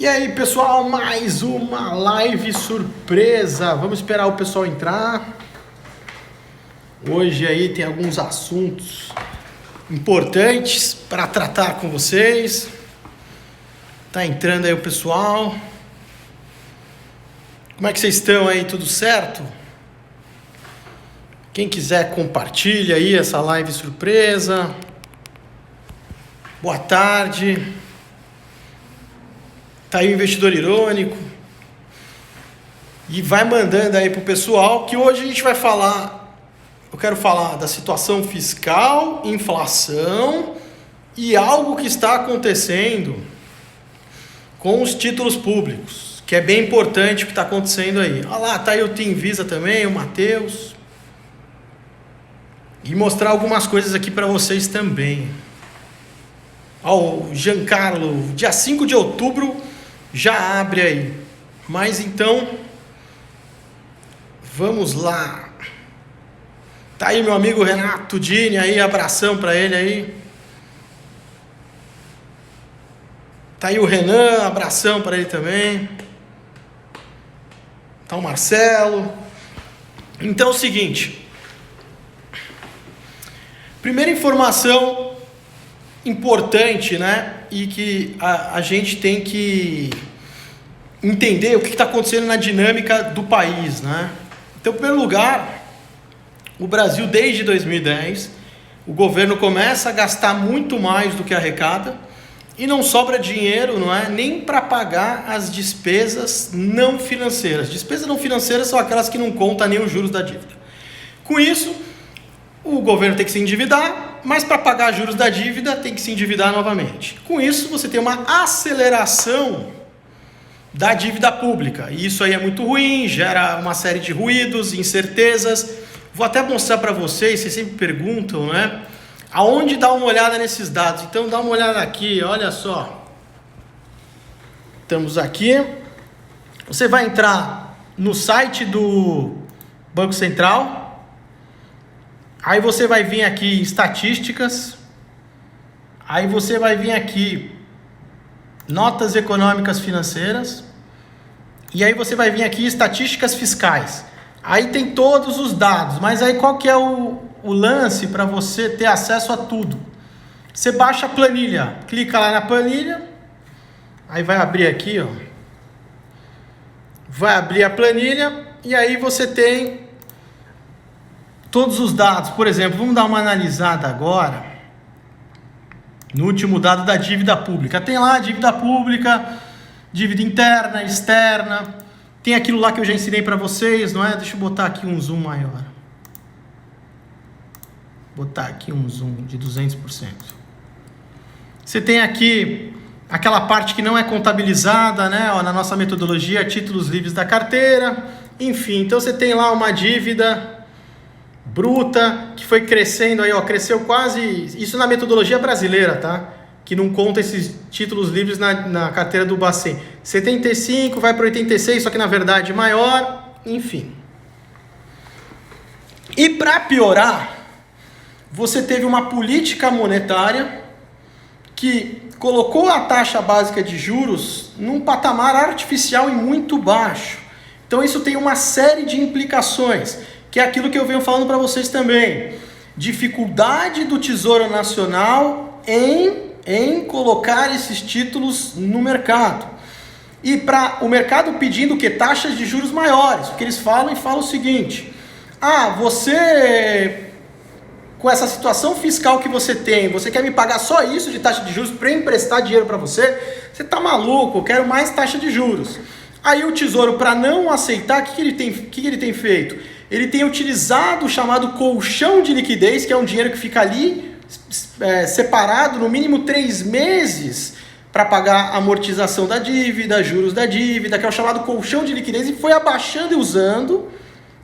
E aí, pessoal, mais uma live surpresa. Vamos esperar o pessoal entrar. Hoje aí tem alguns assuntos importantes para tratar com vocês. Tá entrando aí o pessoal. Como é que vocês estão aí? Tudo certo? Quem quiser compartilha aí essa live surpresa. Boa tarde. Tá aí o investidor irônico. E vai mandando aí pro pessoal que hoje a gente vai falar. Eu quero falar da situação fiscal, inflação e algo que está acontecendo com os títulos públicos, que é bem importante o que está acontecendo aí. Olha lá, tá aí o Tim Visa também, o Matheus. E mostrar algumas coisas aqui para vocês também. Ó, o Giancarlo, dia 5 de outubro já abre aí. Mas então, vamos lá. Tá aí meu amigo Renato Dini aí, abração para ele aí. Tá aí o Renan, abração para ele também. Tá o Marcelo. Então é o seguinte. Primeira informação importante, né? E que a gente tem que entender o que está acontecendo na dinâmica do país, né? Então, em primeiro lugar, o Brasil, desde 2010, o governo começa a gastar muito mais do que arrecada e não sobra dinheiro, não é? Nem para pagar as despesas não financeiras. Despesas não financeiras são aquelas que não contam nem os juros da dívida. Com isso, o governo tem que se endividar, mas para pagar juros da dívida tem que se endividar novamente. Com isso, você tem uma aceleração da dívida pública. E isso aí é muito ruim, gera uma série de ruídos, incertezas. Vou até mostrar para vocês, vocês sempre perguntam, né? Aonde dar uma olhada nesses dados? Então dá uma olhada aqui, olha só. Estamos aqui. Você vai entrar no site do Banco Central. Aí você vai vir aqui em estatísticas. Aí você vai vir aqui notas econômicas financeiras. E aí você vai vir aqui estatísticas fiscais. Aí tem todos os dados, mas aí qual que é o lance para você ter acesso a tudo? Você baixa a planilha, clica lá na planilha, aí vai abrir aqui, ó. Vai abrir a planilha e aí você tem todos os dados. Por exemplo, vamos dar uma analisada agora no último dado da dívida pública. Tem lá a dívida pública, dívida interna, externa. Tem aquilo lá que eu já ensinei para vocês, não é? Deixa eu botar aqui um zoom maior. Botar aqui um zoom de 200%. Você tem aqui aquela parte que não é contabilizada, né? Ó, na nossa metodologia, títulos livres da carteira. Enfim, então você tem lá uma dívida bruta que foi crescendo aí, ó, cresceu quase, isso na metodologia brasileira, tá? Que não conta esses títulos livres na carteira do Bacen. 75 vai para 86, só que na verdade maior, enfim. E para piorar, você teve uma política monetária que colocou a taxa básica de juros num patamar artificial e muito baixo. Então isso tem uma série de implicações, que é aquilo que eu venho falando para vocês também. Dificuldade do Tesouro Nacional em colocar esses títulos no mercado. E para o mercado pedindo que taxas de juros maiores. O que eles falam o seguinte: você, com essa situação fiscal que você tem, você quer me pagar só isso de taxa de juros para emprestar dinheiro para você? Você tá maluco, eu quero mais taxa de juros. Aí o Tesouro, para não aceitar, o que ele tem feito? Ele tem utilizado o chamado colchão de liquidez, que é um dinheiro que fica ali separado no mínimo 3 meses para pagar a amortização da dívida, juros da dívida, que é o chamado colchão de liquidez, e foi abaixando e usando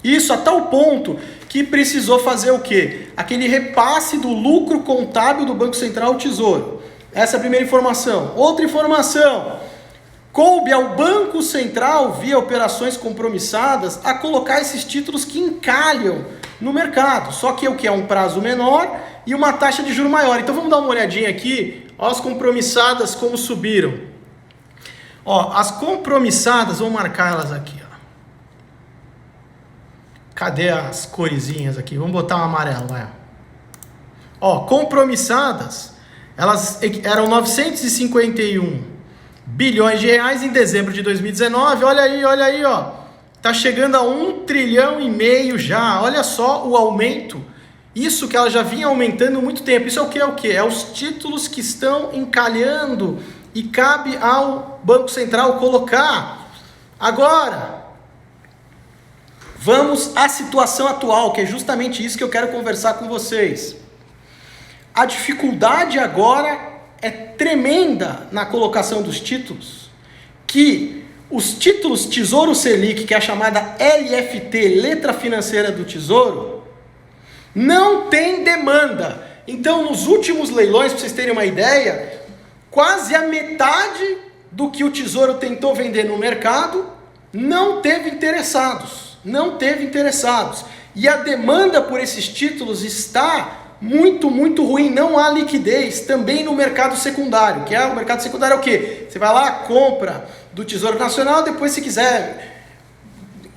isso a tal ponto que precisou fazer o quê? Aquele repasse do lucro contábil do Banco Central ao Tesouro. Essa é a primeira informação. Outra informação: coube ao Banco Central, via operações compromissadas, a colocar esses títulos que encalham no mercado. Só que o que é um prazo menor e uma taxa de juros maior. Então vamos dar uma olhadinha aqui, ó, as compromissadas como subiram. Ó, as compromissadas, vou marcar elas aqui, ó. Cadê as coresinhas aqui? Vamos botar um amarelo, vai. Ó, compromissadas, elas eram 951 bilhões de reais em dezembro de 2019. Olha aí, ó. Tá chegando a 1,5 trilhão já. Olha só o aumento. Isso que ela já vinha aumentando há muito tempo. Isso é o que? É o que? É os títulos que estão encalhando e cabe ao Banco Central colocar. Agora, vamos à situação atual, que é justamente isso que eu quero conversar com vocês. A dificuldade agora é tremenda na colocação dos títulos, que os títulos Tesouro Selic, que é a chamada LFT, Letra Financeira do Tesouro, não tem demanda. Então, nos últimos leilões, para vocês terem uma ideia, quase a metade do que o Tesouro tentou vender no mercado não teve interessados. E a demanda por esses títulos está muito ruim, não há liquidez também no mercado secundário, que é o mercado secundário é o quê? Você vai lá, compra do Tesouro Nacional, depois se quiser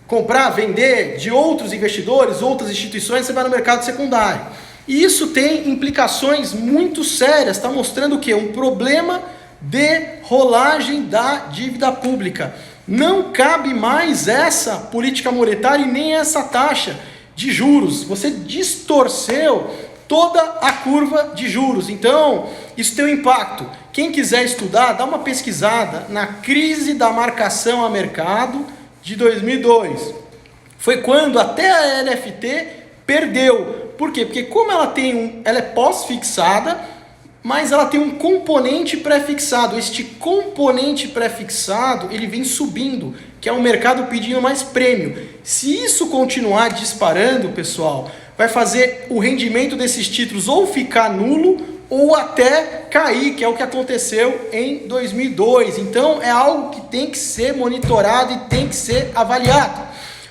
comprar, vender de outros investidores, outras instituições, você vai no mercado secundário. E isso tem implicações muito sérias, está mostrando o quê? Um problema de rolagem da dívida pública. Não cabe mais essa política monetária e nem essa taxa de juros. Você distorceu toda a curva de juros. Então, isso tem um impacto. Quem quiser estudar, dá uma pesquisada na crise da marcação a mercado de 2002. Foi quando até a LFT perdeu. Por quê? Porque como ela é pós-fixada, mas ela tem um componente pré-fixado. Este componente pré-fixado, ele vem subindo, que é o mercado pedindo mais prêmio. Se isso continuar disparando, pessoal, vai fazer o rendimento desses títulos ou ficar nulo ou até cair, que é o que aconteceu em 2002. Então, é algo que tem que ser monitorado e tem que ser avaliado.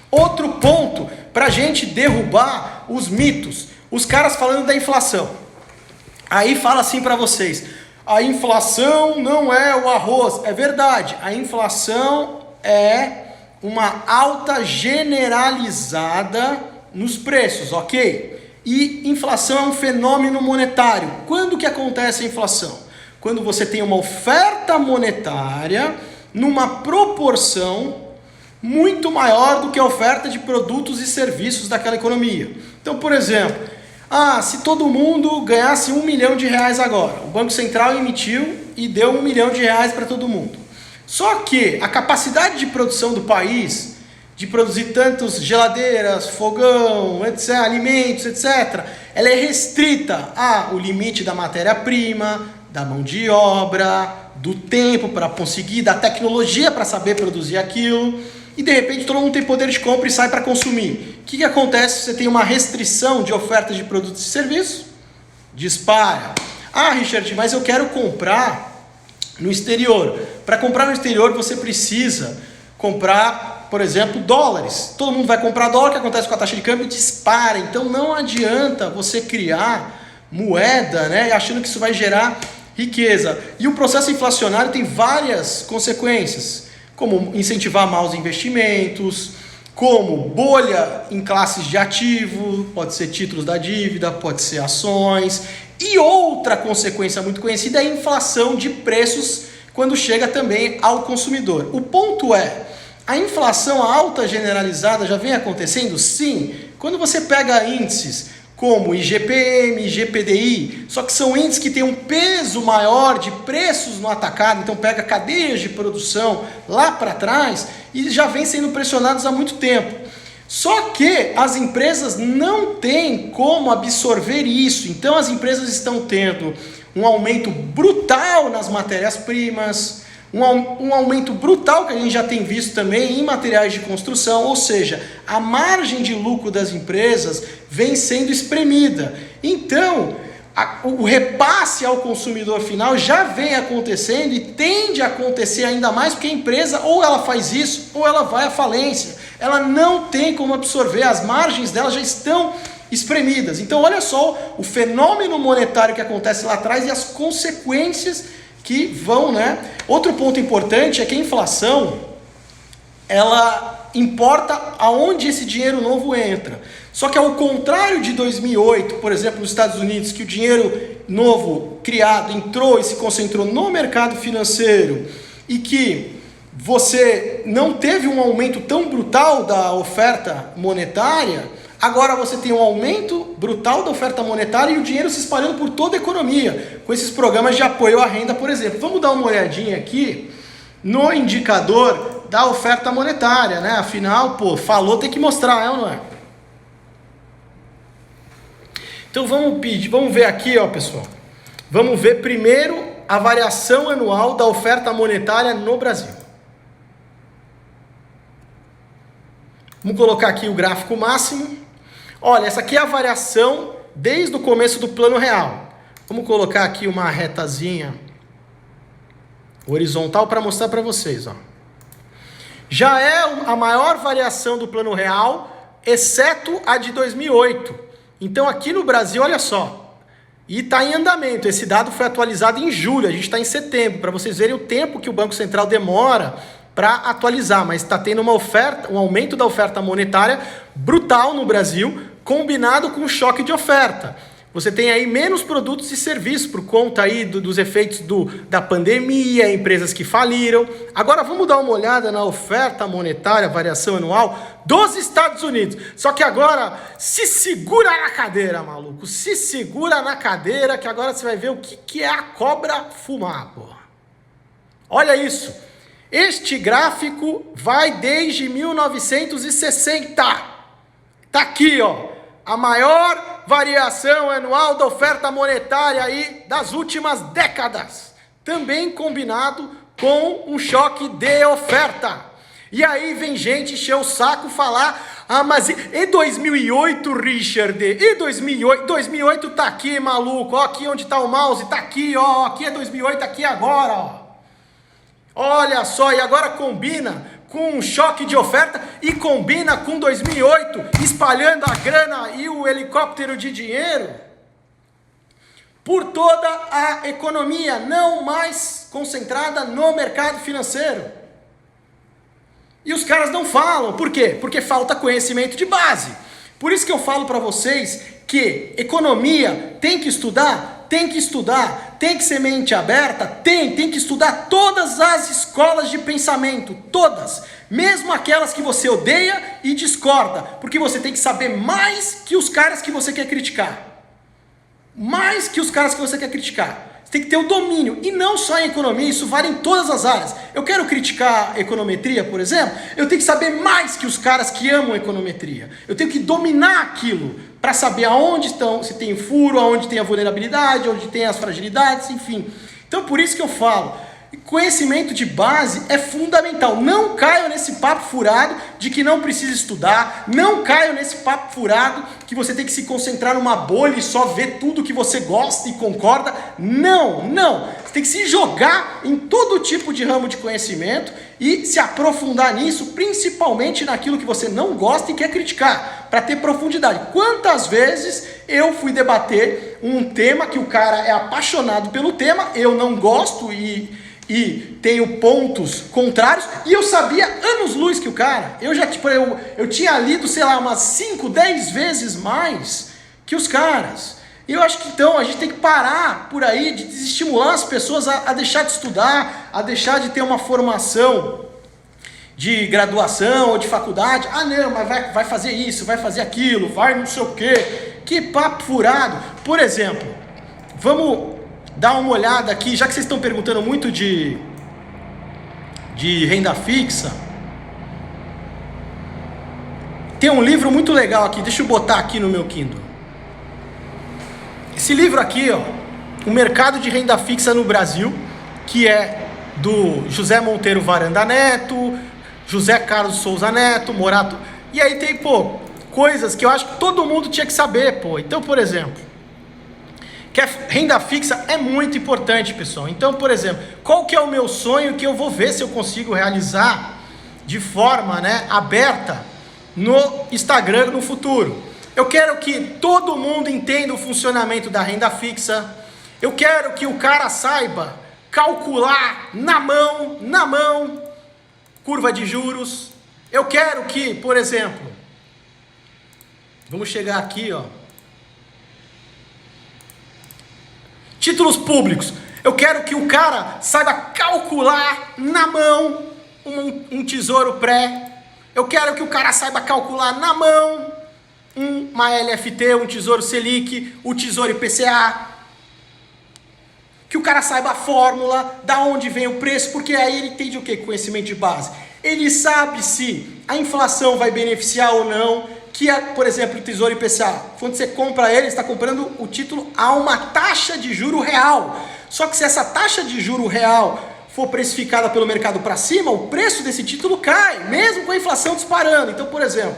Outro ponto, para a gente derrubar os mitos. Os caras falando da inflação. Aí fala assim para vocês, a inflação não é o arroz. É verdade, a inflação é uma alta generalizada nos preços, ok? E inflação é um fenômeno monetário. Quando que acontece a inflação? Quando você tem uma oferta monetária numa proporção muito maior do que a oferta de produtos e serviços daquela economia. Então, por exemplo, se todo mundo ganhasse R$1 milhão agora, o Banco Central emitiu e deu R$1 milhão para todo mundo. Só que a capacidade de produção do país, de produzir tantos geladeiras, fogão, etc., alimentos, etc., ela é restrita ao limite da matéria-prima, da mão de obra, do tempo para conseguir, da tecnologia para saber produzir aquilo. E de repente todo mundo tem poder de compra e sai para consumir. O que acontece se você tem uma restrição de oferta de produtos e serviços? Dispara. Richard, mas eu quero comprar no exterior. Para comprar no exterior você precisa comprar, por exemplo, dólares. Todo mundo vai comprar dólar, o que acontece com a taxa de câmbio? Dispara. Então não adianta você criar moeda, né, achando que isso vai gerar riqueza. E o processo inflacionário tem várias consequências, como incentivar maus investimentos, como bolha em classes de ativo, pode ser títulos da dívida, pode ser ações, e outra consequência muito conhecida é a inflação de preços quando chega também ao consumidor. O ponto é, a inflação alta generalizada já vem acontecendo? Sim. Quando você pega índices como IGPM, IGPDI, só que são índices que têm um peso maior de preços no atacado, então pega cadeias de produção lá para trás e já vem sendo pressionados há muito tempo. Só que as empresas não têm como absorver isso, então as empresas estão tendo um aumento brutal nas matérias-primas, um aumento brutal que a gente já tem visto também em materiais de construção, ou seja, a margem de lucro das empresas vem sendo espremida. Então, o repasse ao consumidor final já vem acontecendo e tende a acontecer ainda mais porque a empresa ou ela faz isso ou ela vai à falência. Ela não tem como absorver, as margens dela já estão espremidas. Então, olha só o fenômeno monetário que acontece lá atrás e as consequências que vão, né? Outro ponto importante é que a inflação, ela importa aonde esse dinheiro novo entra. Só que ao contrário de 2008, por exemplo, nos Estados Unidos, que o dinheiro novo criado entrou e se concentrou no mercado financeiro e que você não teve um aumento tão brutal da oferta monetária, agora você tem um aumento brutal da oferta monetária e o dinheiro se espalhando por toda a economia, com esses programas de apoio à renda, por exemplo. Vamos dar uma olhadinha aqui no indicador da oferta monetária, né? Afinal, falou, tem que mostrar, é ou não é? Então vamos ver aqui, ó, pessoal. Vamos ver primeiro a variação anual da oferta monetária no Brasil. Vamos colocar aqui o gráfico máximo. Olha, essa aqui é a variação desde o começo do Plano Real. Vamos colocar aqui uma retazinha horizontal para mostrar para vocês, ó. Já é a maior variação do Plano Real, exceto a de 2008. Então aqui no Brasil, olha só, e está em andamento. Esse dado foi atualizado em julho, a gente está em setembro, para vocês verem o tempo que o Banco Central demora para atualizar, mas está tendo um aumento da oferta monetária brutal no Brasil, combinado com o choque de oferta. Você tem aí menos produtos e serviços por conta aí dos efeitos da pandemia, empresas que faliram. Agora vamos dar uma olhada na oferta monetária, variação anual dos Estados Unidos. Só que agora se segura na cadeira, maluco. Se segura na cadeira que agora você vai ver o que é a cobra fumar, pô. Olha isso. Este gráfico vai desde 1960. Tá aqui, ó. A maior variação anual da oferta monetária aí das últimas décadas. Também combinado com um choque de oferta. E aí vem gente encher o saco falar: ah, mas e 2008, Richard? E 2008? 2008 tá aqui, maluco. Ó, aqui onde tá o mouse, tá aqui, ó. Aqui é 2008, aqui agora, ó. Olha só, e agora combina com um choque de oferta e combina com 2008, espalhando a grana e o helicóptero de dinheiro por toda a economia, não mais concentrada no mercado financeiro. E os caras não falam, por quê? Porque falta conhecimento de base. Por isso que eu falo para vocês que economia tem que estudar, tem que ser mente aberta, tem que estudar todas as escolas de pensamento, todas, mesmo aquelas que você odeia e discorda, porque você tem que saber mais que os caras que você quer criticar. Mais que os caras que você quer criticar. Você tem que ter o domínio, e não só em economia, isso vale em todas as áreas. Eu quero criticar econometria, por exemplo, eu tenho que saber mais que os caras que amam econometria. Eu tenho que dominar aquilo, para saber aonde estão, se tem furo, aonde tem a vulnerabilidade, onde tem as fragilidades, enfim. Então por isso que eu falo, conhecimento de base é fundamental. Não caio nesse papo furado de que não precisa estudar, não caio nesse papo furado que você tem que se concentrar numa bolha e só ver tudo que você gosta e concorda. Não. Você tem que se jogar em todo tipo de ramo de conhecimento e se aprofundar nisso, principalmente naquilo que você não gosta e quer criticar, para ter profundidade. Quantas vezes eu fui debater um tema que o cara é apaixonado pelo tema, eu não gosto e tenho pontos contrários, e eu sabia anos-luz que o cara, eu tinha lido, sei lá, umas 5, 10 vezes mais que os caras. E eu acho que então a gente tem que parar por aí de desestimular as pessoas a deixar de estudar, a deixar de ter uma formação de graduação ou de faculdade. Ah não, mas vai fazer isso, vai fazer aquilo, vai não sei o quê. Que papo furado. Por exemplo, vamos dar uma olhada aqui, já que vocês estão perguntando muito de renda fixa. Tem um livro muito legal aqui, deixa eu botar aqui no meu Kindle. Esse livro aqui, ó, O Mercado de Renda Fixa no Brasil, que é do José Monteiro Varanda Neto, José Carlos Souza Neto, Morato. E aí tem, coisas que eu acho que todo mundo tinha que saber, Então, por exemplo, que a renda fixa é muito importante, pessoal. Então, por exemplo, qual que é o meu sonho que eu vou ver se eu consigo realizar de forma, aberta no Instagram no futuro? Eu quero que todo mundo entenda o funcionamento da renda fixa. Eu quero que o cara saiba calcular na mão, curva de juros. Eu quero que, por exemplo, vamos chegar aqui, ó. Títulos públicos. Eu quero que o cara saiba calcular na mão um tesouro pré. Eu quero que o cara saiba calcular na mão uma LFT, um tesouro Selic, o tesouro IPCA. Que o cara saiba a fórmula, da onde vem o preço, porque aí ele entende o quê? Conhecimento de base. Ele sabe se a inflação vai beneficiar ou não, que, por exemplo, o tesouro IPCA, quando você compra ele, você está comprando o título a uma taxa de juro real. Só que se essa taxa de juro real for precificada pelo mercado para cima, o preço desse título cai, mesmo com a inflação disparando. Então, por exemplo,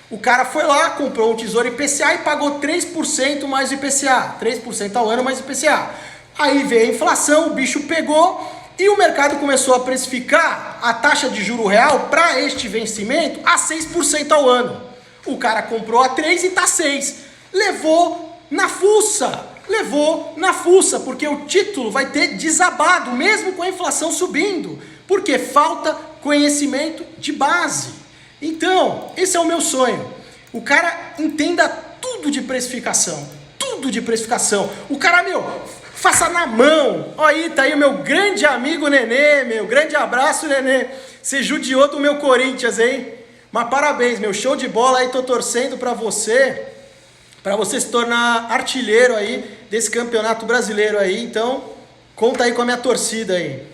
o cara foi lá, comprou um tesouro IPCA e pagou 3% mais o IPCA, 3% ao ano mais o IPCA. Aí veio a inflação, o bicho pegou e o mercado começou a precificar a taxa de juro real para este vencimento a 6% ao ano. O cara comprou a 3 e está 6. Levou na fuça, porque o título vai ter desabado, mesmo com a inflação subindo, porque falta conhecimento de base. Então, esse é o meu sonho. O cara entenda tudo de precificação. O cara, faça na mão. Ó, aí, tá aí o meu grande amigo Nenê, meu grande abraço, Nenê. Você judiou do meu Corinthians, hein? Mas parabéns, meu, show de bola aí, tô torcendo para você se tornar artilheiro aí desse campeonato brasileiro aí. Então, conta aí com a minha torcida aí.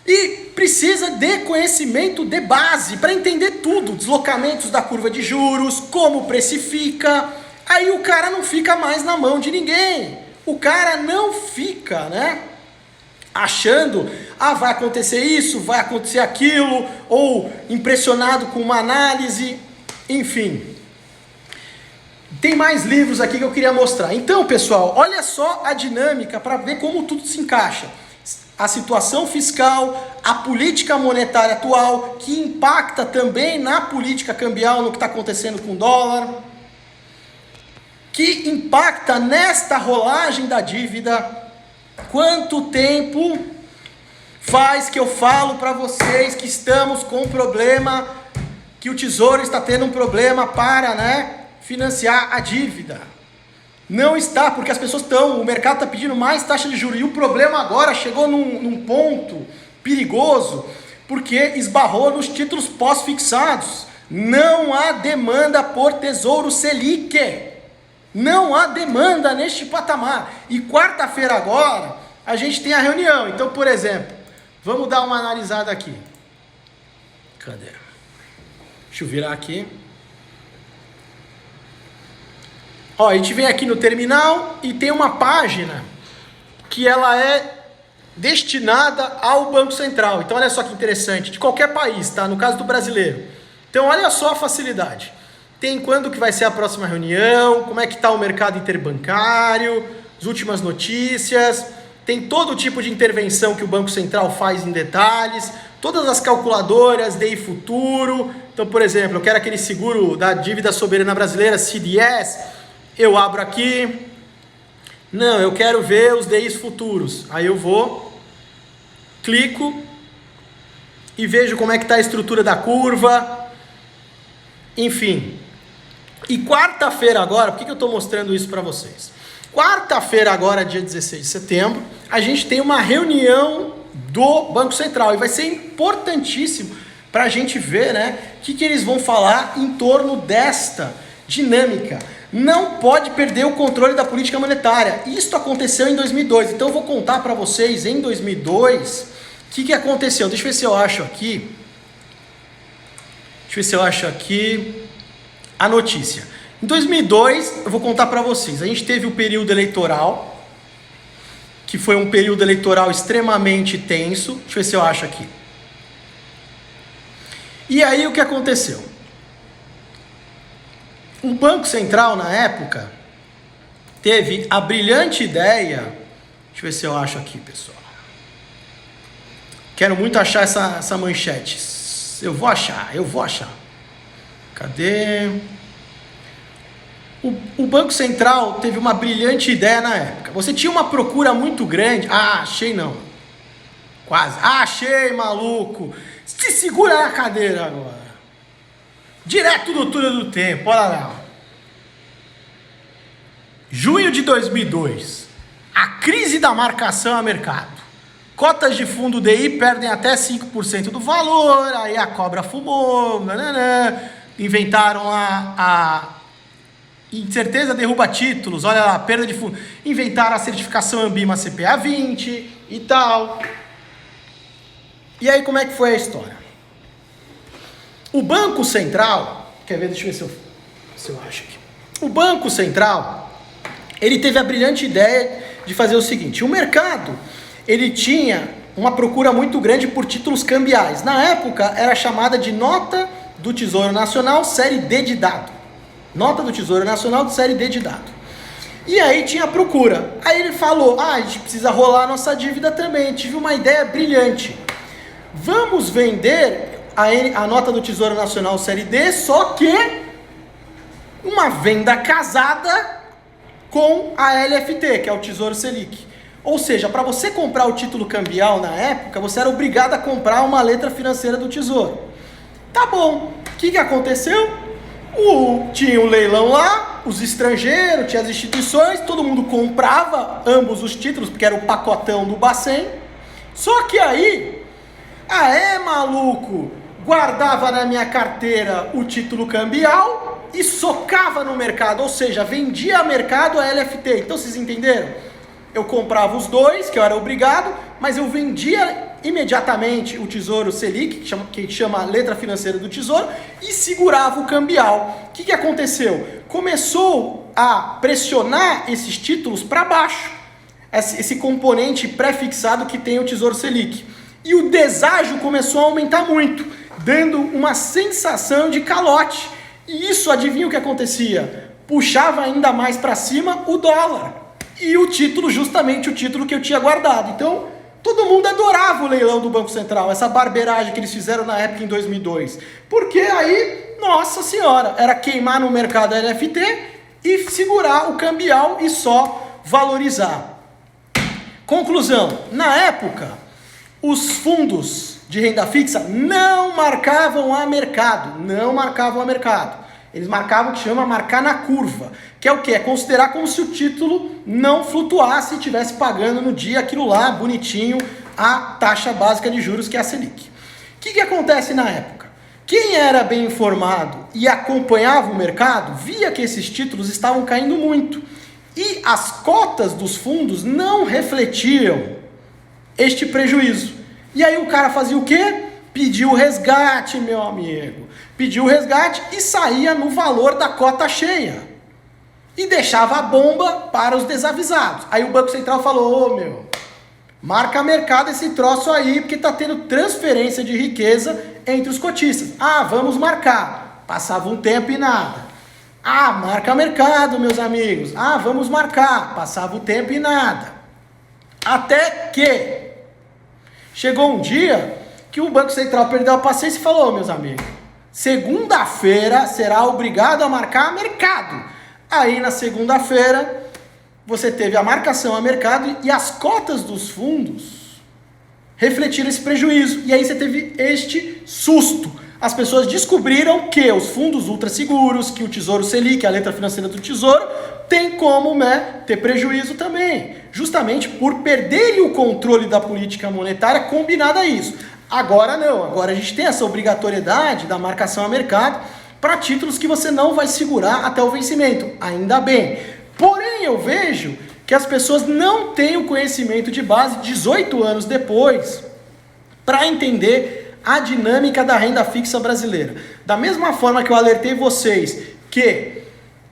E precisa de conhecimento de base para entender tudo, deslocamentos da curva de juros, como precifica. Aí o cara não fica mais na mão de ninguém. O cara não fica, né, achando, vai acontecer isso, vai acontecer aquilo, ou impressionado com uma análise, enfim. Tem mais livros aqui que eu queria mostrar. Então, pessoal, olha só a dinâmica para ver como tudo se encaixa. A situação fiscal, a política monetária atual, que impacta também na política cambial, no que está acontecendo com o dólar, que impacta nesta rolagem da dívida. Quanto tempo faz que eu falo para vocês que estamos com um problema, que o Tesouro está tendo um problema para, financiar a dívida? Não está, porque as pessoas o mercado está pedindo mais taxa de juros, e o problema agora chegou num ponto perigoso, porque esbarrou nos títulos pós-fixados. Não há demanda por Tesouro Selic. Não há demanda neste patamar. E quarta-feira agora, a gente tem a reunião. Então, por exemplo, vamos dar uma analisada aqui. Cadê? Deixa eu virar aqui. Ó, a gente vem aqui no terminal e tem uma página que ela é destinada ao Banco Central. Então, olha só que interessante. De qualquer país, tá? No caso do brasileiro. Então, olha só a facilidade. Tem quando que vai ser a próxima reunião, como é que está o mercado interbancário, as últimas notícias, tem todo tipo de intervenção que o Banco Central faz em detalhes, todas as calculadoras, DI Futuro. Então, por exemplo, eu quero aquele seguro da dívida soberana brasileira, CDS, eu abro aqui. Não, eu quero ver os DIs futuros. Aí eu vou, clico e vejo como é que está a estrutura da curva, enfim. E quarta-feira agora, por que eu estou mostrando isso para vocês? Quarta-feira agora, dia 16 de setembro, a gente tem uma reunião do Banco Central e vai ser importantíssimo para a gente ver, o que eles vão falar em torno desta dinâmica. Não pode perder o controle da política monetária. Isso aconteceu em 2002, então eu vou contar para vocês em 2002 o que aconteceu. Deixa eu ver se eu acho aqui. A notícia. Em 2002, eu vou contar para vocês, a gente teve o período eleitoral, que foi um período eleitoral extremamente tenso. Deixa eu ver se eu acho aqui. E aí o que aconteceu? O Banco Central, na época, teve a brilhante ideia, deixa eu ver se eu acho aqui, pessoal. Quero muito achar essa manchete. Eu vou achar. Cadê? O Banco Central teve uma brilhante ideia na época. você tinha uma procura muito grande. Ah, achei não. Quase. Ah, achei, maluco. Se segura na cadeira agora. Direto do túnel do tempo, olha lá. Junho de 2002. A crise da marcação a mercado. Cotas de fundo DI perdem até 5% do valor, aí a cobra fumou, inventaram a incerteza derruba títulos, olha lá, perda de fundo. Inventaram a certificação Ambima CPA 20 e tal. E aí como é que foi a história? O Banco Central, quer ver, deixa eu ver se eu acho aqui. O Banco Central, ele teve a brilhante ideia de fazer o seguinte, o mercado, ele tinha uma procura muito grande por títulos cambiais. Na época, era chamada de Nota do Tesouro Nacional, série D de dado. Nota do Tesouro Nacional de série D de dado. E aí tinha procura. Aí ele falou, a gente precisa rolar a nossa dívida também. Tive uma ideia brilhante. Vamos vender a nota do Tesouro Nacional série D, só que uma venda casada com a LFT, que é o Tesouro Selic. Ou seja, para você comprar o título cambial na época, você era obrigado a comprar uma letra financeira do Tesouro. Tá bom. O que aconteceu? Tinha um leilão lá, os estrangeiros, tinha as instituições, todo mundo comprava ambos os títulos, porque era o pacotão do Bacen. Só que aí, maluco, guardava na minha carteira o título cambial e socava no mercado, ou seja, vendia a mercado a LFT. Então vocês entenderam? Eu comprava os dois, que eu era obrigado, mas eu vendia imediatamente o Tesouro Selic, que chama letra financeira do Tesouro, e segurava o cambial. O que aconteceu? Começou a pressionar esses títulos para baixo, esse componente pré-fixado que tem o Tesouro Selic. E o deságio começou a aumentar muito, dando uma sensação de calote. E isso, adivinha o que acontecia? Puxava ainda mais para cima o dólar. E o título, justamente o título que eu tinha guardado. Então, todo mundo adorava o leilão do Banco Central, essa barbeiragem que eles fizeram na época em 2002. Porque aí, nossa senhora, era queimar no mercado a LFT e segurar o cambial e só valorizar. Conclusão, na época, os fundos de renda fixa não marcavam a mercado, Eles marcavam o que chama marcar na curva, que é o quê? É considerar como se o título não flutuasse e estivesse pagando no dia aquilo lá, bonitinho, a taxa básica de juros, que é a Selic. O que acontece na época? Quem era bem informado e acompanhava o mercado, via que esses títulos estavam caindo muito. E as cotas dos fundos não refletiam este prejuízo. E aí o cara fazia o quê? Pediu o resgate, meu amigo. Pediu o resgate e saía no valor da cota cheia. E deixava a bomba para os desavisados. Aí o Banco Central falou, marca mercado esse troço aí, porque está tendo transferência de riqueza entre os cotistas. Vamos marcar. Passava um tempo e nada. Marca mercado, meus amigos. Vamos marcar. Passava o tempo e nada. Até que chegou um dia que o Banco Central perdeu a paciência e falou, meus amigos, segunda-feira será obrigado a marcar mercado. Aí na segunda-feira você teve a marcação a mercado e as cotas dos fundos refletiram esse prejuízo. E aí você teve este susto. As pessoas descobriram que os fundos ultrasseguros, que o Tesouro Selic, a letra financeira do Tesouro, tem como ter prejuízo também. Justamente por perderem o controle da política monetária combinada a isso. Agora não, agora a gente tem essa obrigatoriedade da marcação a mercado para títulos que você não vai segurar até o vencimento, ainda bem. Porém, eu vejo que as pessoas não têm o conhecimento de base 18 anos depois para entender a dinâmica da renda fixa brasileira. Da mesma forma que eu alertei vocês que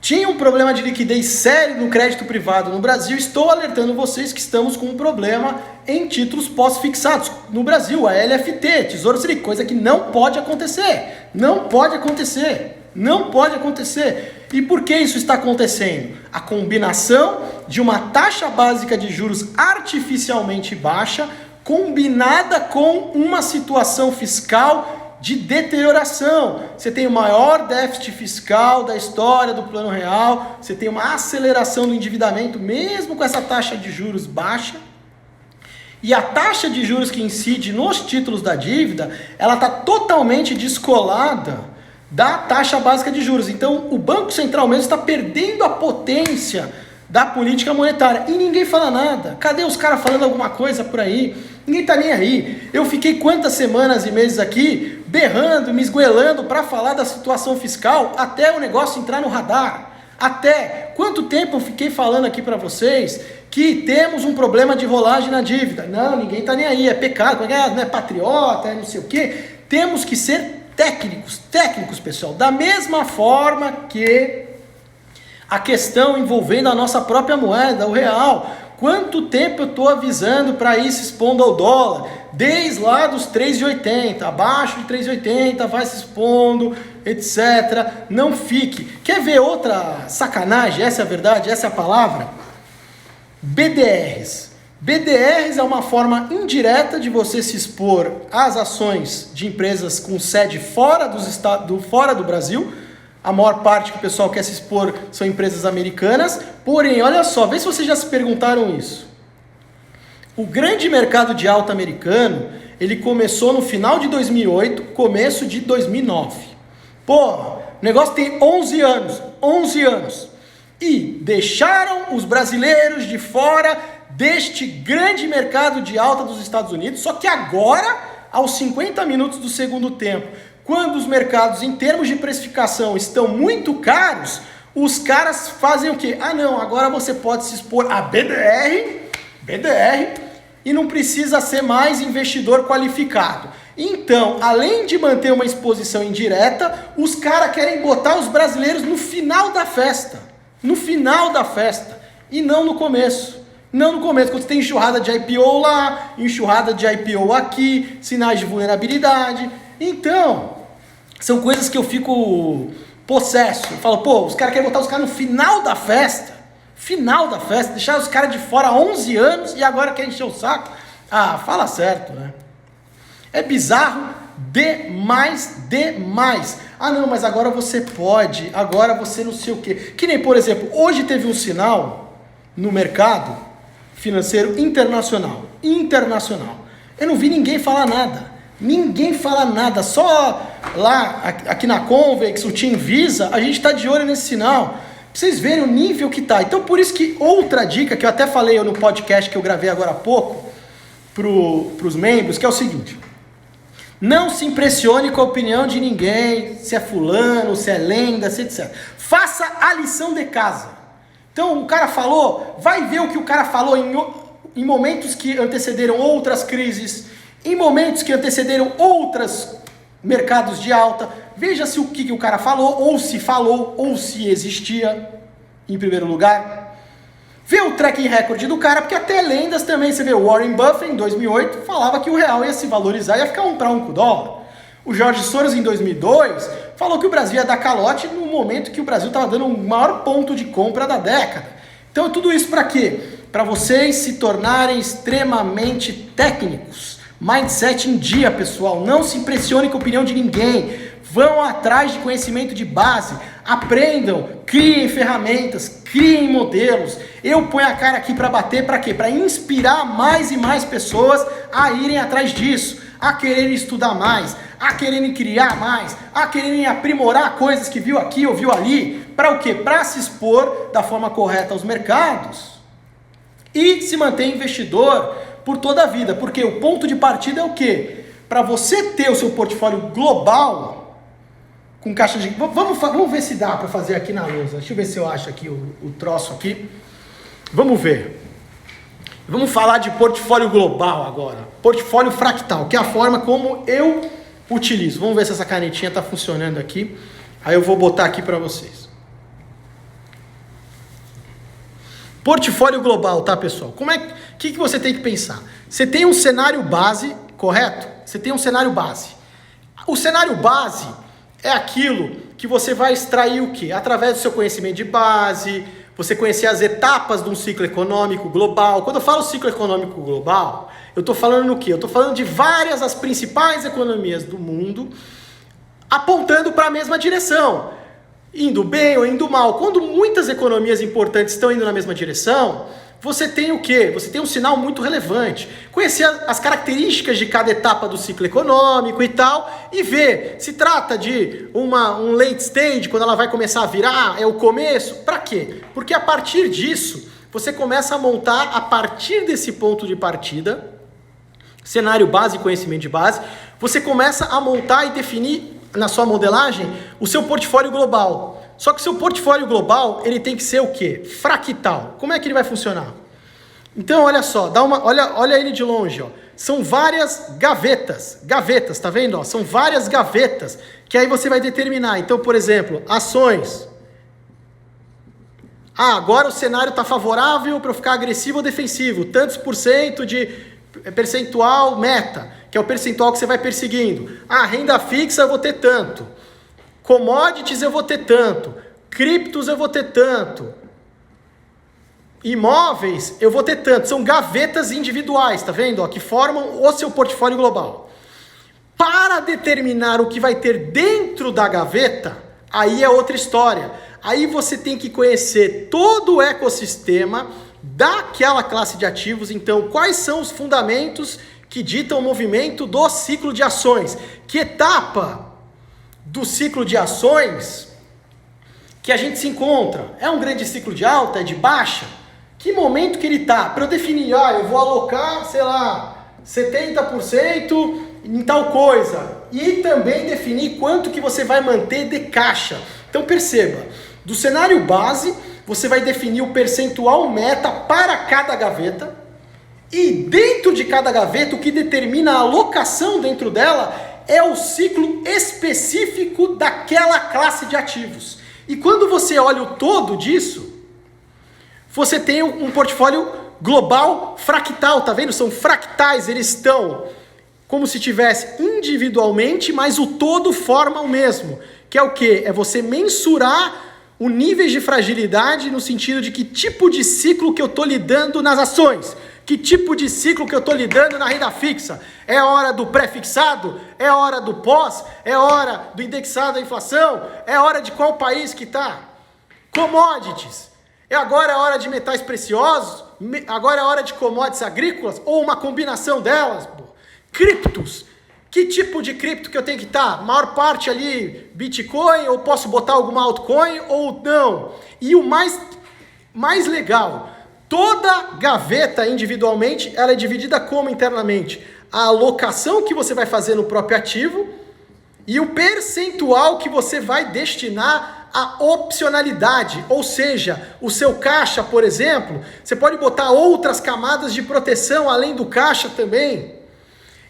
tinha um problema de liquidez sério no crédito privado no Brasil, estou alertando vocês que estamos com um problema em títulos pós-fixados. No Brasil, a LFT, Tesouro Selic, coisa que não pode acontecer. Não pode acontecer. Não pode acontecer. E por que isso está acontecendo? A combinação de uma taxa básica de juros artificialmente baixa, combinada com uma situação fiscal de deterioração. Você tem o maior déficit fiscal da história do Plano Real, você tem uma aceleração do endividamento, mesmo com essa taxa de juros baixa. E a taxa de juros que incide nos títulos da dívida, ela está totalmente descolada da taxa básica de juros. Então, o Banco Central mesmo está perdendo a potência da política monetária. E ninguém fala nada. Cadê os caras falando alguma coisa por aí? Ninguém está nem aí. Eu fiquei quantas semanas e meses aqui berrando, me esgoelando para falar da situação fiscal até o negócio entrar no radar. Até quanto tempo eu fiquei falando aqui para vocês que temos um problema de rolagem na dívida? Não, ninguém está nem aí, é pecado, não é patriota, é não sei o quê. Temos que ser técnicos, pessoal. Da mesma forma que a questão envolvendo a nossa própria moeda, o real. Quanto tempo eu estou avisando para ir se expondo ao dólar? Desde lá dos 3,80, abaixo de 3,80, vai se expondo, etc. Não fique. Quer ver outra sacanagem? Essa é a verdade, essa é a palavra? BDRs. BDRs é uma forma indireta de você se expor às ações de empresas com sede fora do Brasil. A maior parte que o pessoal quer se expor são empresas americanas. Porém, olha só, vê se vocês já se perguntaram isso. O grande mercado de alta americano, ele começou no final de 2008, começo de 2009. Porra, o negócio tem 11 anos. E deixaram os brasileiros de fora deste grande mercado de alta dos Estados Unidos, só que agora, aos 50 minutos do segundo tempo, quando os mercados em termos de precificação estão muito caros, os caras fazem o quê? Ah não, agora você pode se expor a BDR, e não precisa ser mais investidor qualificado. Então, além de manter uma exposição indireta, os caras querem botar os brasileiros no final da festa, e não no começo. Quando você tem enxurrada de IPO lá, enxurrada de IPO aqui, sinais de vulnerabilidade. Então, são coisas que eu fico possesso. Eu falo, pô, os caras querem botar os caras no final da festa, deixar os caras de fora há 11 anos e agora querem encher o saco. Ah, fala certo, né? É bizarro demais. Ah não, mas agora você pode, agora você não sei o quê. Que nem, por exemplo, hoje teve um sinal no mercado financeiro internacional. Eu não vi ninguém falar nada. Só lá, aqui na Convex, o Team Visa, a gente está de olho nesse sinal. Pra vocês verem o nível que tá. Então, por isso que outra dica, que eu até falei no podcast que eu gravei agora há pouco, pros membros, que é o seguinte: não se impressione com a opinião de ninguém, se é fulano, se é lenda, se etc. Faça a lição de casa. Então, o cara falou, vai ver o que o cara falou em momentos que antecederam outras crises, em momentos que antecederam outros mercados de alta. Veja se o que o cara falou, ou se existia, em primeiro lugar. Vê o tracking record do cara, porque até lendas também. Você vê o Warren Buffett, em 2008, falava que o real ia se valorizar, ia ficar 1 para 1 com o dólar. O Jorge Soros, em 2002, falou que o Brasil ia dar calote no momento que o Brasil estava dando o maior ponto de compra da década. Então, tudo isso para quê? Para vocês se tornarem extremamente técnicos. Mindset em dia, pessoal. Não se impressione com a opinião de ninguém. Vão atrás de conhecimento de base. Aprendam, criem ferramentas, criem modelos. Eu ponho a cara aqui para bater, para quê? Para inspirar mais e mais pessoas a irem atrás disso, a quererem estudar mais, a quererem criar mais, a quererem aprimorar coisas que viu aqui ou viu ali. Para o quê? Para se expor da forma correta aos mercados e se manter investidor por toda a vida. Porque o ponto de partida é o quê? Para você ter o seu portfólio global com caixa de... Vamos ver se dá para fazer aqui na lousa. Deixa eu ver se eu acho aqui o troço aqui. Vamos ver. Vamos falar de portfólio global agora. Portfólio fractal, que é a forma como eu utilizo. Vamos ver se essa canetinha está funcionando aqui. Aí eu vou botar aqui para vocês. Portfólio global, tá, pessoal? O que você tem que pensar? Você tem um cenário base, correto? Você tem um cenário base. O cenário base é aquilo que você vai extrair o quê? Através do seu conhecimento de base, você conhecer as etapas de um ciclo econômico global. Quando eu falo ciclo econômico global, eu estou falando no quê? Eu estou falando de várias, as principais economias do mundo, apontando para a mesma direção, indo bem ou indo mal. Quando muitas economias importantes estão indo na mesma direção, você tem o quê? Você tem um sinal muito relevante. Conhecer as características de cada etapa do ciclo econômico e tal, e ver se trata de um late stage, quando ela vai começar a virar, é o começo. Para quê? Porque a partir disso, você começa a montar, a partir desse ponto de partida, cenário base e conhecimento de base, você começa a montar e definir na sua modelagem o seu portfólio global. Só que o seu portfólio global, ele tem que ser o quê? Fractal. Como é que ele vai funcionar? Então, olha só, olha ele de longe, ó. São várias gavetas, tá vendo? Ó? São várias gavetas, que aí você vai determinar. Então, por exemplo, ações. Agora o cenário está favorável para eu ficar agressivo ou defensivo. Tantos por cento de percentual meta, que é o percentual que você vai perseguindo. Renda fixa eu vou ter tanto. Commodities eu vou ter tanto. Criptos eu vou ter tanto. Imóveis eu vou ter tanto. São gavetas individuais, tá vendo? Ó, que formam o seu portfólio global. Para determinar o que vai ter dentro da gaveta, aí é outra história. Aí você tem que conhecer todo o ecossistema daquela classe de ativos. Então, quais são os fundamentos que ditam o movimento do ciclo de ações? Que etapa do ciclo de ações que a gente se encontra? É um grande ciclo de alta? É de baixa? Que momento que ele está? Para eu definir, eu vou alocar, sei lá, 70% em tal coisa. E também definir quanto que você vai manter de caixa. Então perceba, do cenário base, você vai definir o percentual meta para cada gaveta. E dentro de cada gaveta, o que determina a alocação dentro dela é o ciclo específico daquela classe de ativos. E quando você olha o todo disso, você tem um portfólio global fractal, tá vendo? São fractais, eles estão como se tivesse individualmente, mas o todo forma o mesmo. Que é o quê? É você mensurar o nível de fragilidade no sentido de que tipo de ciclo que eu estou lidando nas ações. Que tipo de ciclo que eu estou lidando na renda fixa? É hora do pré-fixado? É hora do pós? É hora do indexado à inflação? É hora de qual país que está? Commodities. Agora é hora de metais preciosos? Agora é hora de commodities agrícolas? Ou uma combinação delas? Criptos. Que tipo de cripto que eu tenho que estar? Maior parte ali Bitcoin? Ou posso botar alguma altcoin ou não? E o mais legal... Toda gaveta individualmente, ela é dividida como internamente? A alocação que você vai fazer no próprio ativo e o percentual que você vai destinar à opcionalidade. Ou seja, o seu caixa, por exemplo, você pode botar outras camadas de proteção além do caixa também.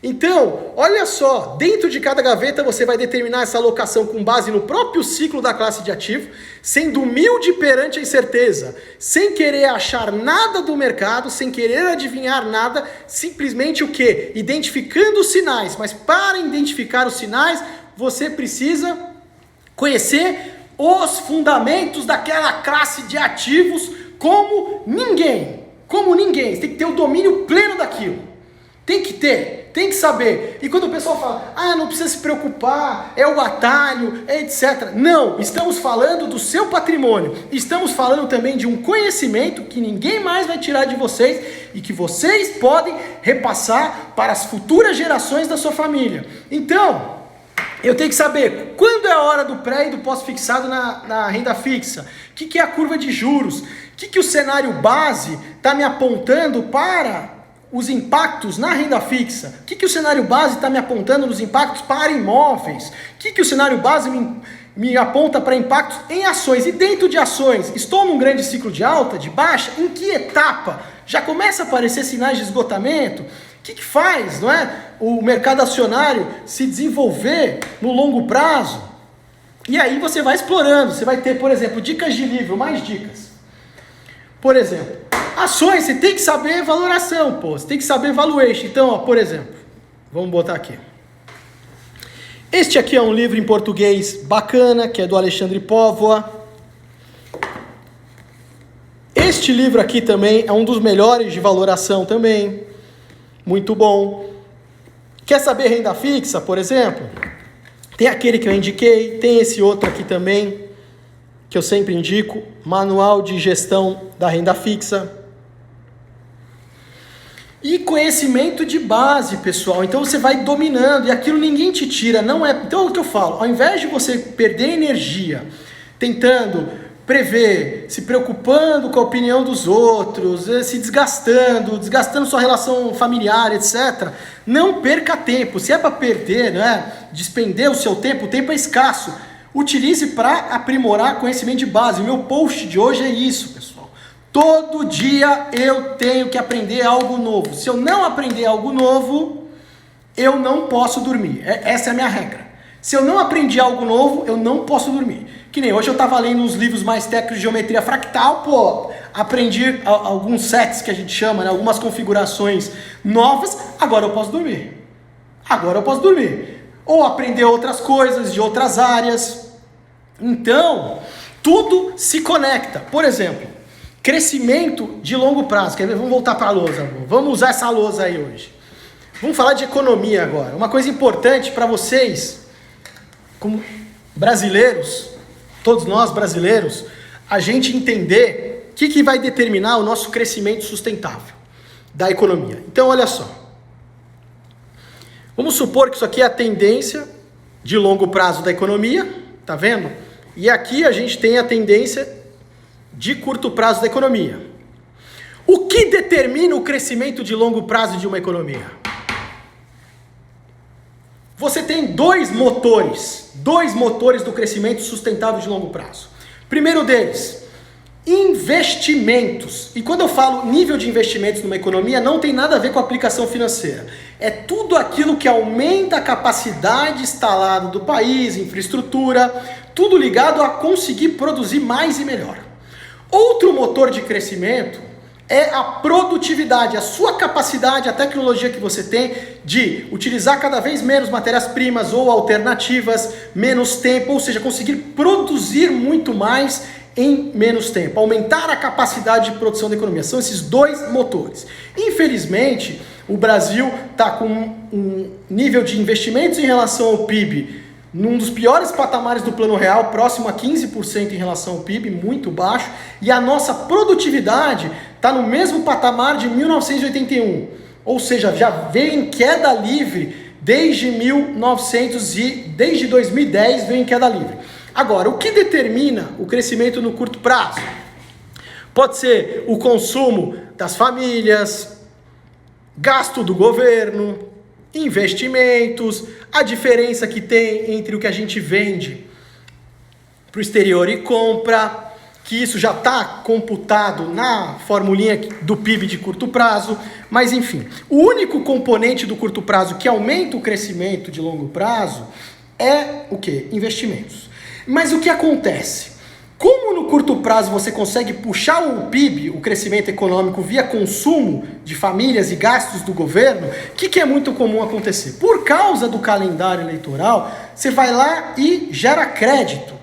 Então, olha só, dentro de cada gaveta você vai determinar essa alocação com base no próprio ciclo da classe de ativo, sendo humilde perante a incerteza, sem querer achar nada do mercado, sem querer adivinhar nada, simplesmente o quê? Identificando os sinais. Mas para identificar os sinais, você precisa conhecer os fundamentos daquela classe de ativos como ninguém. Como ninguém. Você tem que ter o domínio pleno daquilo. Tem que ter. Tem que saber. E quando o pessoal fala, não precisa se preocupar, é o atalho, é etc. Não, estamos falando do seu patrimônio. Estamos falando também de um conhecimento que ninguém mais vai tirar de vocês e que vocês podem repassar para as futuras gerações da sua família. Então, eu tenho que saber quando é a hora do pré e do pós-fixado na renda fixa. O que é a curva de juros? O que o cenário base está me apontando para os impactos na renda fixa? O que o cenário base está me apontando nos impactos para imóveis? O que o cenário base me aponta para impactos em ações? E dentro de ações, estou num grande ciclo de alta, de baixa? Em que etapa? Já começa a aparecer sinais de esgotamento? O que faz, não é, o mercado acionário se desenvolver no longo prazo? E aí você vai explorando. Você vai ter, por exemplo, dicas de livro, mais dicas. Por exemplo, ações, você tem que saber valoração, você tem que saber valuation. Então, por exemplo, vamos botar aqui. Este aqui é um livro em português bacana, que é do Alexandre Póvoa. Este livro aqui também é um dos melhores de valoração também. Muito bom. Quer saber renda fixa, por exemplo? Tem aquele que eu indiquei, tem esse outro aqui também, que eu sempre indico, Manual de Gestão da Renda Fixa. E conhecimento de base, pessoal. Então você vai dominando e aquilo ninguém te tira, não é... Então é o que eu falo, ao invés de você perder energia tentando prever, se preocupando com a opinião dos outros, se desgastando sua relação familiar, etc., não perca tempo. Se é para perder, né, despender o seu tempo, o tempo é escasso. Utilize para aprimorar conhecimento de base. O meu post de hoje é isso, pessoal. Todo dia eu tenho que aprender algo novo. Se eu não aprender algo novo, eu não posso dormir. Essa é a minha regra. Se eu não aprendi algo novo, eu não posso dormir. Que nem hoje eu estava lendo uns livros mais técnicos de geometria fractal, pô, aprendi alguns sets que a gente chama, né, algumas configurações novas, agora eu posso dormir. Ou aprender outras coisas de outras áreas. Então, tudo se conecta. Por exemplo, crescimento de longo prazo. Quer ver? Vamos voltar para a lousa. Vamos usar essa lousa aí hoje. Vamos falar de economia agora. Uma coisa importante para vocês, como brasileiros, todos nós brasileiros, a gente entender o que vai determinar o nosso crescimento sustentável da economia. Então, olha só. Vamos supor que isso aqui é a tendência de longo prazo da economia, tá vendo? E aqui a gente tem a tendência de curto prazo da economia. O que determina o crescimento de longo prazo de uma economia? Você tem dois motores do crescimento sustentável de longo prazo. Primeiro deles, investimentos. E quando eu falo nível de investimentos numa economia, não tem nada a ver com a aplicação financeira. É tudo aquilo que aumenta a capacidade instalada do país, infraestrutura, tudo ligado a conseguir produzir mais e melhor. Outro motor de crescimento é a produtividade, a sua capacidade, a tecnologia que você tem de utilizar cada vez menos matérias-primas ou alternativas, menos tempo, ou seja, conseguir produzir muito mais em menos tempo, aumentar a capacidade de produção da economia. São esses dois motores. Infelizmente, o Brasil está com um nível de investimentos em relação ao PIB num dos piores patamares do Plano Real, próximo a 15% em relação ao PIB, muito baixo, e a nossa produtividade está no mesmo patamar de 1981, ou seja, já veio em queda livre desde 2010 veio em queda livre. Agora, o que determina o crescimento no curto prazo? Pode ser o consumo das famílias, gasto do governo, investimentos, a diferença que tem entre o que a gente vende para o exterior e compra, que isso já está computado na formulinha do PIB de curto prazo, mas enfim, o único componente do curto prazo que aumenta o crescimento de longo prazo é o quê? Investimentos. Mas o que acontece? Como no curto prazo você consegue puxar o PIB, o crescimento econômico, via consumo de famílias e gastos do governo, o que é muito comum acontecer? Por causa do calendário eleitoral, você vai lá e gera crédito.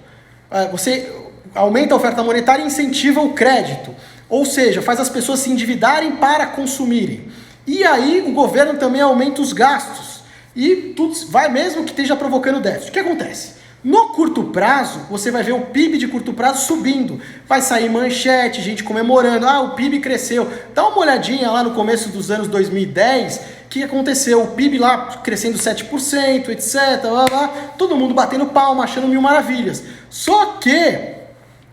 Você aumenta a oferta monetária e incentiva o crédito. Ou seja, faz as pessoas se endividarem para consumirem. E aí o governo também aumenta os gastos. E tudo vai mesmo que esteja provocando déficit. O que acontece? No curto prazo, você vai ver o PIB de curto prazo subindo. Vai sair manchete, gente comemorando. Ah, o PIB cresceu. Dá uma olhadinha lá no começo dos anos 2010. O que aconteceu? O PIB lá crescendo 7%, etc. Todo mundo batendo palma, achando mil maravilhas. Só que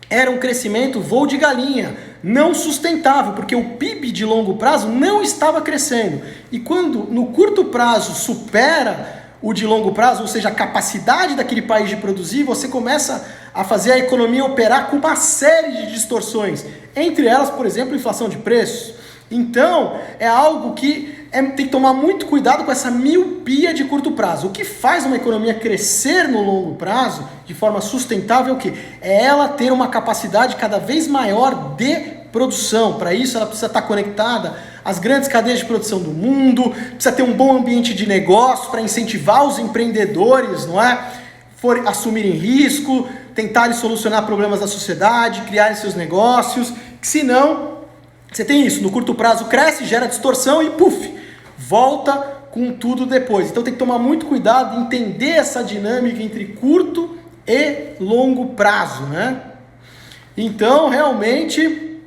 era um crescimento voo de galinha, não sustentável, porque o PIB de longo prazo não estava crescendo. E quando no curto prazo supera o de longo prazo, ou seja, a capacidade daquele país de produzir, você começa a fazer a economia operar com uma série de distorções. Entre elas, por exemplo, inflação de preços. Então, é algo que tem que tomar muito cuidado com essa miopia de curto prazo. O que faz uma economia crescer no longo prazo, de forma sustentável, é o quê? É ela ter uma capacidade cada vez maior de produção. Para isso, ela precisa estar conectada às grandes cadeias de produção do mundo, precisa ter um bom ambiente de negócio para incentivar os empreendedores, não é? Assumirem risco, tentarem solucionar problemas da sociedade, criarem seus negócios. senão você tem isso, no curto prazo cresce, gera distorção e puf, volta com tudo depois. Então tem que tomar muito cuidado e entender essa dinâmica entre curto e longo prazo, né? Então, realmente,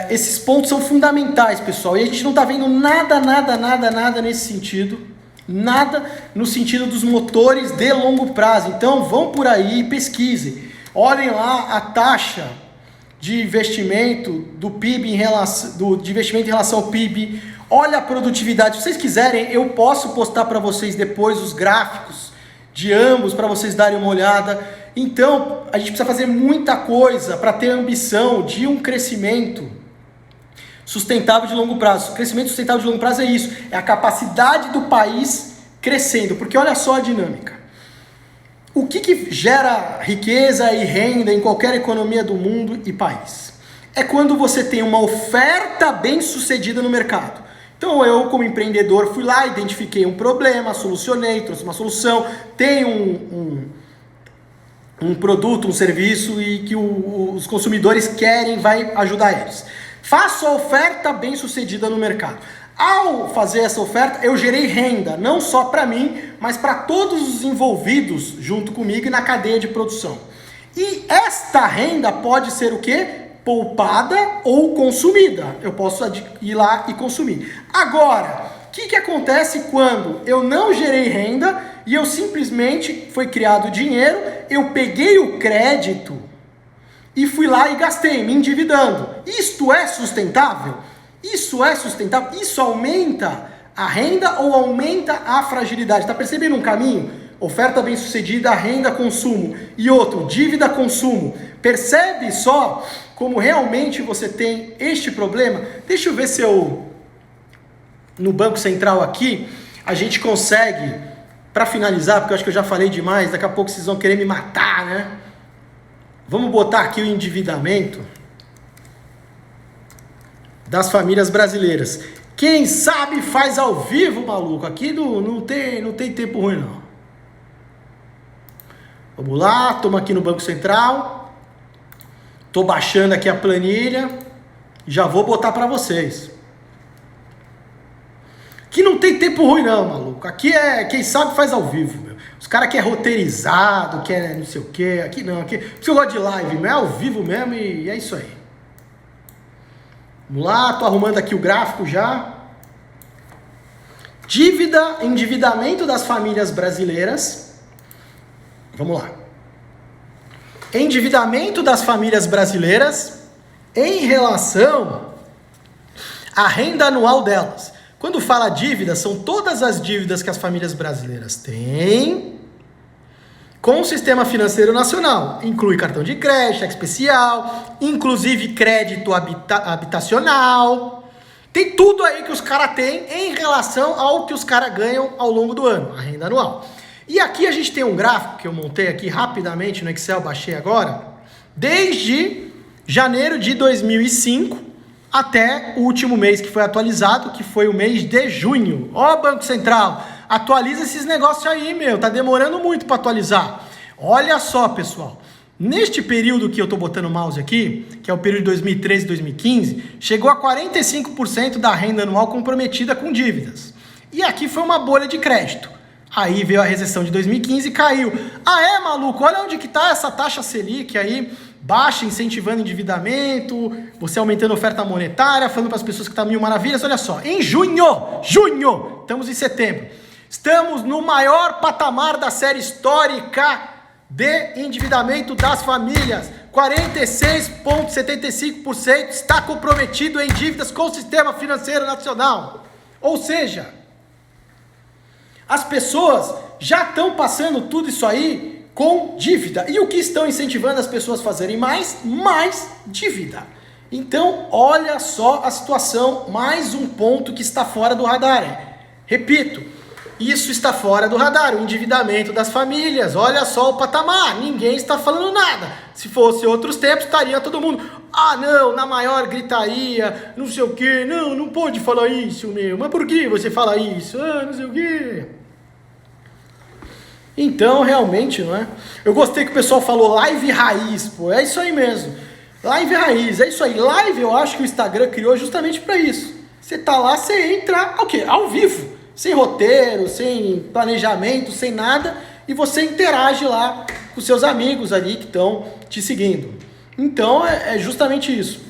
esses pontos são fundamentais, pessoal. E a gente não está vendo nada nesse sentido. Nada no sentido dos motores de longo prazo. Então, vão por aí e pesquisem. Olhem lá a taxa de investimento do PIB de investimento em relação ao PIB. Olha a produtividade. Se vocês quiserem, eu posso postar para vocês depois os gráficos de ambos para vocês darem uma olhada. Então, a gente precisa fazer muita coisa para ter a ambição de um crescimento sustentável de longo prazo. O crescimento sustentável de longo prazo é isso, é a capacidade do país crescendo, porque olha só a dinâmica. O que gera riqueza e renda em qualquer economia do mundo e país? É quando você tem uma oferta bem sucedida no mercado. Então eu, como empreendedor, fui lá, identifiquei um problema, solucionei, trouxe uma solução, tenho um produto, um serviço e que os consumidores querem, vai ajudar eles. Faço a oferta bem sucedida no mercado. Ao fazer essa oferta, eu gerei renda, não só para mim, mas para todos os envolvidos junto comigo e na cadeia de produção. E esta renda pode ser o quê? Poupada ou consumida. Eu posso ir lá e consumir. Agora, o que acontece quando eu não gerei renda e eu simplesmente, foi criado dinheiro, eu peguei o crédito e fui lá e gastei, me endividando. Isto é sustentável? Isso é sustentável? Isso aumenta a renda ou aumenta a fragilidade? Está percebendo um caminho? Oferta bem sucedida, renda, consumo. E outro, dívida, consumo. Percebe só como realmente você tem este problema? Deixa eu ver se no Banco Central aqui, a gente consegue, para finalizar, porque eu acho que eu já falei demais, daqui a pouco vocês vão querer me matar, né? Vamos botar aqui o endividamento das famílias brasileiras. Quem sabe faz ao vivo, maluco. Aqui não tem tempo ruim, não. Vamos lá, estamos aqui no Banco Central. Estou baixando aqui a planilha. Já vou botar para vocês. Aqui não tem tempo ruim, não, maluco. Aqui quem sabe faz ao vivo, meu. Os caras querem roteirizado, querem não sei o quê. Aqui não, aqui. Por isso eu gosto de live, meu. É ao vivo mesmo e é isso aí. Vamos lá, tô arrumando aqui o gráfico já. Endividamento das famílias brasileiras. Vamos lá. Endividamento das famílias brasileiras em relação à renda anual delas. Quando fala dívida, são todas as dívidas que as famílias brasileiras têm com o sistema financeiro nacional. Inclui cartão de crédito, cheque especial, inclusive crédito habitacional. Tem tudo aí que os caras têm em relação ao que os caras ganham ao longo do ano, a renda anual. E aqui a gente tem um gráfico que eu montei aqui rapidamente no Excel, baixei agora, desde janeiro de 2005 até o último mês que foi atualizado, que foi o mês de junho. Ó, Banco Central, atualiza esses negócios aí, meu, tá demorando muito para atualizar. Olha só, pessoal, neste período que eu tô botando o mouse aqui, que é o período de 2013 e 2015, chegou a 45% da renda anual comprometida com dívidas. E aqui foi uma bolha de crédito. Aí veio a recessão de 2015 e caiu. Ah, é, maluco? Olha onde que tá essa taxa Selic aí, baixa, incentivando endividamento, você aumentando a oferta monetária, falando para as pessoas que tá mil maravilhas. Olha só, em junho, estamos em setembro, estamos no maior patamar da série histórica de endividamento das famílias. 46,75% está comprometido em dívidas com o sistema financeiro nacional. Ou seja, as pessoas já estão passando tudo isso aí com dívida. E o que estão incentivando as pessoas a fazerem mais? Mais dívida. Então, olha só a situação, mais um ponto que está fora do radar. Repito, isso está fora do radar, o endividamento das famílias. Olha só o patamar, ninguém está falando nada. Se fosse outros tempos, estaria todo mundo, ah não, na maior gritaria, não sei o quê, não pode falar isso, meu. Mas por que você fala isso? Ah, não sei o quê. Então, realmente, não é? Eu gostei que o pessoal falou live raiz, pô, é isso aí mesmo. Live raiz, é isso aí. Live eu acho que o Instagram criou justamente para isso. Você tá lá, você entra o quê? Ao vivo, sem roteiro, sem planejamento, sem nada, e você interage lá com seus amigos ali que estão te seguindo. Então é justamente isso.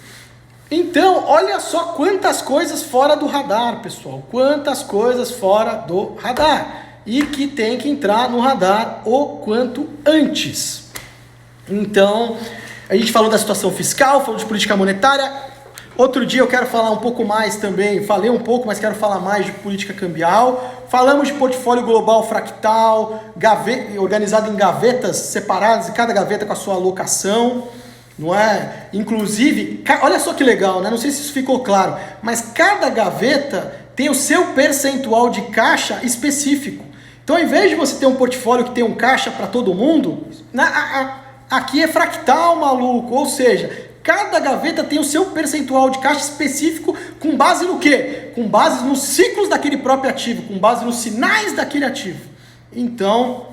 Então, olha só quantas coisas fora do radar, pessoal. Quantas coisas fora do radar. E que tem que entrar no radar o quanto antes. Então, a gente falou da situação fiscal, falou de política monetária. Outro dia eu quero falar um pouco mais também, falei um pouco, mas quero falar mais de política cambial. Falamos de portfólio global fractal, organizado em gavetas separadas, e cada gaveta com a sua alocação, não é? Inclusive, olha só que legal, né? Não sei se isso ficou claro, mas cada gaveta tem o seu percentual de caixa específico. Então, ao invés de você ter um portfólio que tem um caixa para todo mundo, aqui é fractal, maluco, ou seja, cada gaveta tem o seu percentual de caixa específico com base no quê? Com base nos ciclos daquele próprio ativo, com base nos sinais daquele ativo. Então,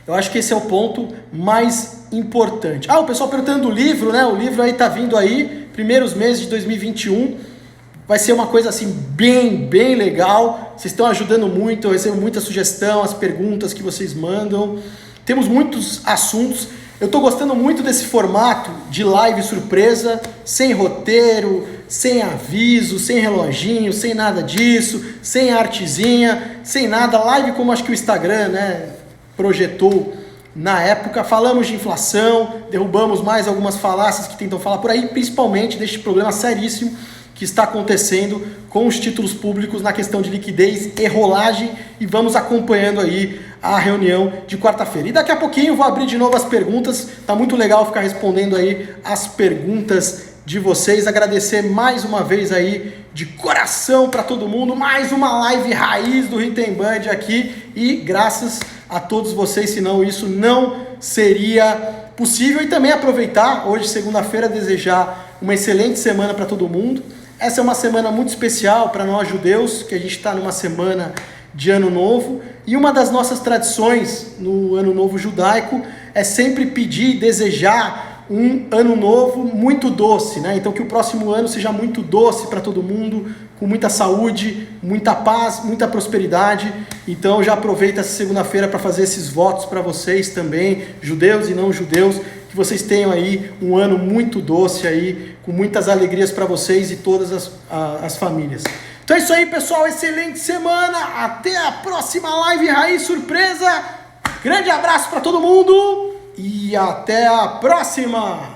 eu acho que esse é o ponto mais importante. O pessoal perguntando do livro, né? O livro aí tá vindo aí, primeiros meses de 2021. Vai ser uma coisa assim bem legal. Vocês estão ajudando muito, eu recebo muita sugestão, as perguntas que vocês mandam. Temos muitos assuntos. Eu estou gostando muito desse formato de live surpresa, sem roteiro, sem aviso, sem reloginho, sem nada disso, sem artezinha, sem nada. Live como acho que o Instagram, né, projetou na época. Falamos de inflação, derrubamos mais algumas falácias que tentam falar por aí, principalmente deste problema seríssimo que está acontecendo com os títulos públicos na questão de liquidez e rolagem, e vamos acompanhando aí a reunião de quarta-feira. E daqui a pouquinho eu vou abrir de novo as perguntas, tá muito legal ficar respondendo aí as perguntas de vocês, agradecer mais uma vez aí de coração para todo mundo, mais uma live raiz do Ritten Band aqui, e graças a todos vocês, senão isso não seria possível. E também aproveitar, hoje segunda-feira, desejar uma excelente semana para todo mundo. Essa é uma semana muito especial para nós judeus, que a gente está numa semana de Ano Novo, e uma das nossas tradições no Ano Novo judaico é sempre pedir e desejar um Ano Novo muito doce, né? Então que o próximo ano seja muito doce para todo mundo, com muita saúde, muita paz, muita prosperidade. Então já aproveita essa segunda-feira para fazer esses votos para vocês também, judeus e não judeus, que vocês tenham aí um ano muito doce aí, com muitas alegrias para vocês e todas as famílias. Então é isso aí, pessoal, excelente semana, até a próxima live raiz surpresa, grande abraço para todo mundo e até a próxima!